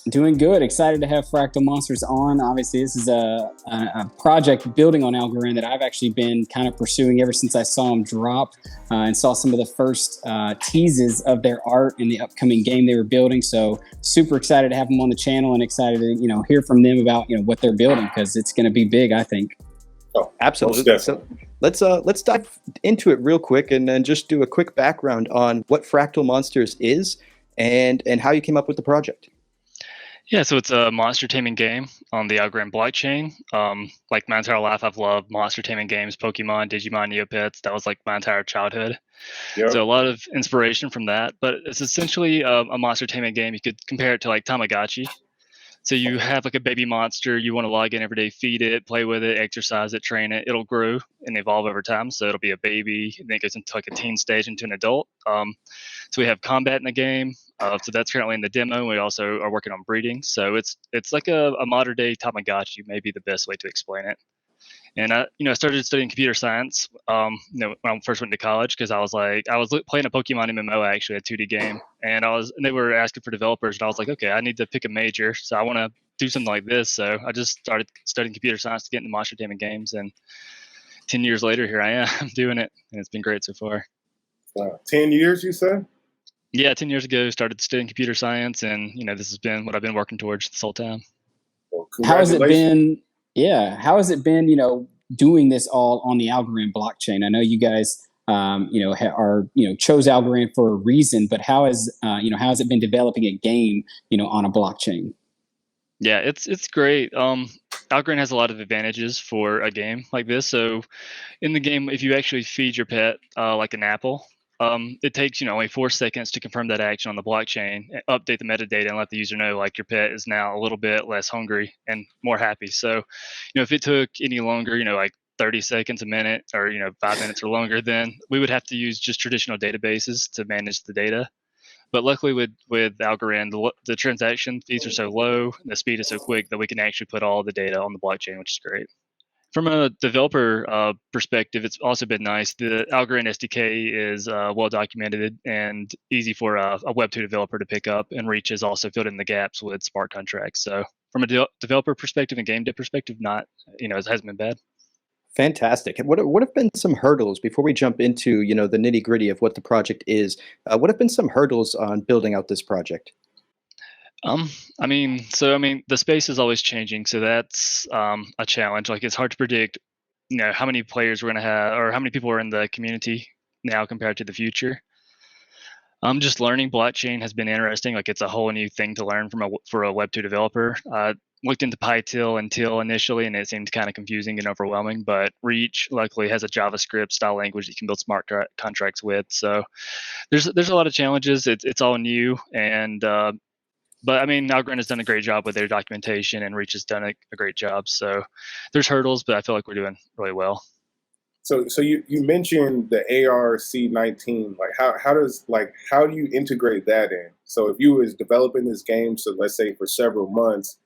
Doing good. Excited to have Fractal Monsters on. Obviously, this is a project building on Algorand that I've actually been kind of pursuing ever since I saw them drop and saw some of the first teases of their art in the upcoming game they were building. So super excited to have them on the channel and excited to hear from them about what they're building, because it's going to be big, I think. Oh, absolutely. So let's dive into it real quick and then just do a quick background on what Fractal Monsters is and how you came up with the project. Yeah, so it's a monster taming game on the Algorand blockchain. Like my entire life, I've loved monster taming games, Pokemon, Digimon, Neopets. That was like my entire childhood. Yep. So a lot of inspiration from that. But it's essentially a monster taming game. You could compare it to like Tamagotchi. So you have like a baby monster, you want to log in every day, feed it, play with it, exercise it, train it. It'll grow and evolve over time. So it'll be a baby, and then it goes into like a teen stage into an adult. So we have combat in the game. So that's currently in the demo. We also are working on breeding. So it's like a modern day Tamagotchi, maybe the best way to explain it. And I started studying computer science, when I first went to college, because I was playing a Pokemon MMO, actually, a 2D game, and they were asking for developers, and I was like, okay, I need to pick a major, so I want to do something like this. So I just started studying computer science to get into monster taming games, and 10 years later, here I am doing it, and it's been great so far. 10 years, you said? Yeah, 10 years ago, started studying computer science, and this has been what I've been working towards this whole time. Well, how has it been? Yeah, how has it been, doing this all on the Algorand blockchain? I know you guys, chose Algorand for a reason, but how has it been developing a game, on a blockchain? Yeah, it's great. Algorand has a lot of advantages for a game like this. So in the game, if you actually feed your pet like an apple, it takes only 4 seconds to confirm that action on the blockchain, update the metadata, and let the user know like your pet is now a little bit less hungry and more happy. So, if it took any longer, like 30 seconds, a minute, or 5 minutes or longer, then we would have to use just traditional databases to manage the data. But luckily with Algorand, the transaction fees are so low, and the speed is so quick that we can actually put all the data on the blockchain, which is great. From a developer perspective, it's also been nice. The Algorand SDK is well documented and easy for a Web2 developer to pick up, and Reach has also filled in the gaps with smart contracts. So from a developer perspective and game dev perspective, it hasn't been bad. Fantastic. What have been some hurdles before we jump into the nitty gritty of what the project is? What have been some hurdles on building out this project? The space is always changing, so that's a challenge. Like, it's hard to predict, how many players we're gonna have, or how many people are in the community now compared to the future. Just learning blockchain has been interesting. Like, it's a whole new thing to learn for a Web2 developer. Looked into PyTil and Til initially, and it seemed kind of confusing and overwhelming. But Reach luckily has a JavaScript style language that you can build smart contracts with. So there's a lot of challenges. It's all new, and but Algorand has done a great job with their documentation, and Reach has done a great job. So there's hurdles, but I feel like we're doing really well. So you mentioned the ARC19. Like, how do you integrate that in? So if you was developing this game, so let's say for several months,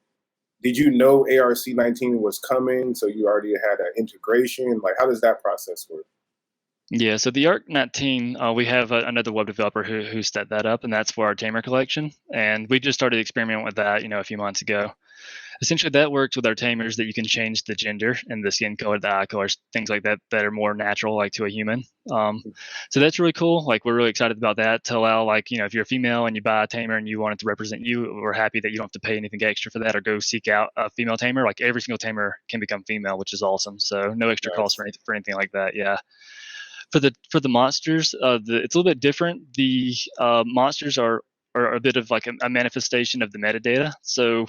did you know ARC19 was coming? So you already had an integration. Like, how does that process work? Yeah, so the ARC19, we have another web developer who set that up, and that's for our Tamer collection. And we just started experimenting with that, a few months ago. Essentially, that works with our Tamers, that you can change the gender and the skin color, the eye colors, things like that are more natural, like to a human. So that's really cool. Like, we're really excited about that, to allow, like, if you're a female and you buy a Tamer and you want it to represent you, we're happy that you don't have to pay anything extra for that or go seek out a female Tamer. Like, every single Tamer can become female, which is awesome. So no extra cost for anything like that. Yeah. For the monsters, it's a little bit different. The monsters are a bit of like a manifestation of the metadata. So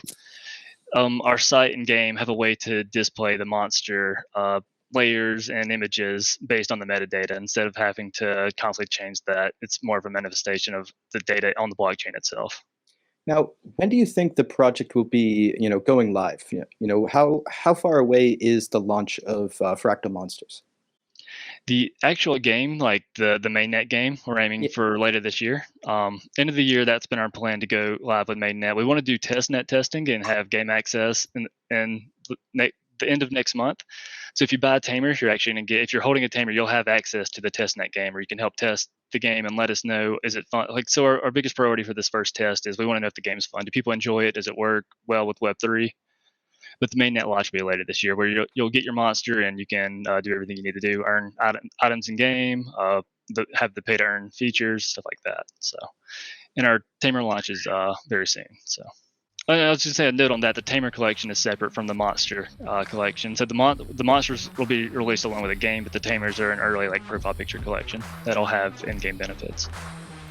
our site and game have a way to display the monster layers and images based on the metadata, instead of having to constantly change that. It's more of a manifestation of the data on the blockchain itself. Now, when do you think the project will be, going live? How far away is the launch of Fractal Monsters? The actual game, like the mainnet game, we're aiming for later this year. End of the year, that's been our plan, to go live with mainnet. We want to do testnet testing and have game access and the end of next month. So if you buy Tamers, you're actually going to get, if you're holding a Tamer, you'll have access to the testnet game where you can help test the game and let us know, is it fun? Like, so our biggest priority for this first test is we want to know if the game's fun. Do people enjoy it? Does it work well with Web3? But the mainnet launch will be later this year, where you'll get your monster and you can do everything you need to do, earn items in game, have the pay to earn features, stuff like that. So, and our Tamer launch is very soon. So, I was just saying a note on that: the Tamer collection is separate from the monster collection. So the monsters will be released along with the game, but the Tamers are an early like profile picture collection that'll have in-game benefits.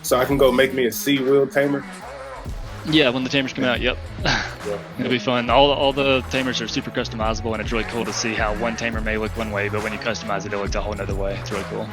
So I can go make me a Sea-Wheel Tamer? Yeah, when the Tamers come out, yep. It'll be fun. All the Tamers are super customizable, and it's really cool to see how one Tamer may look one way, but when you customize it, it'll look a whole other way. It's really cool.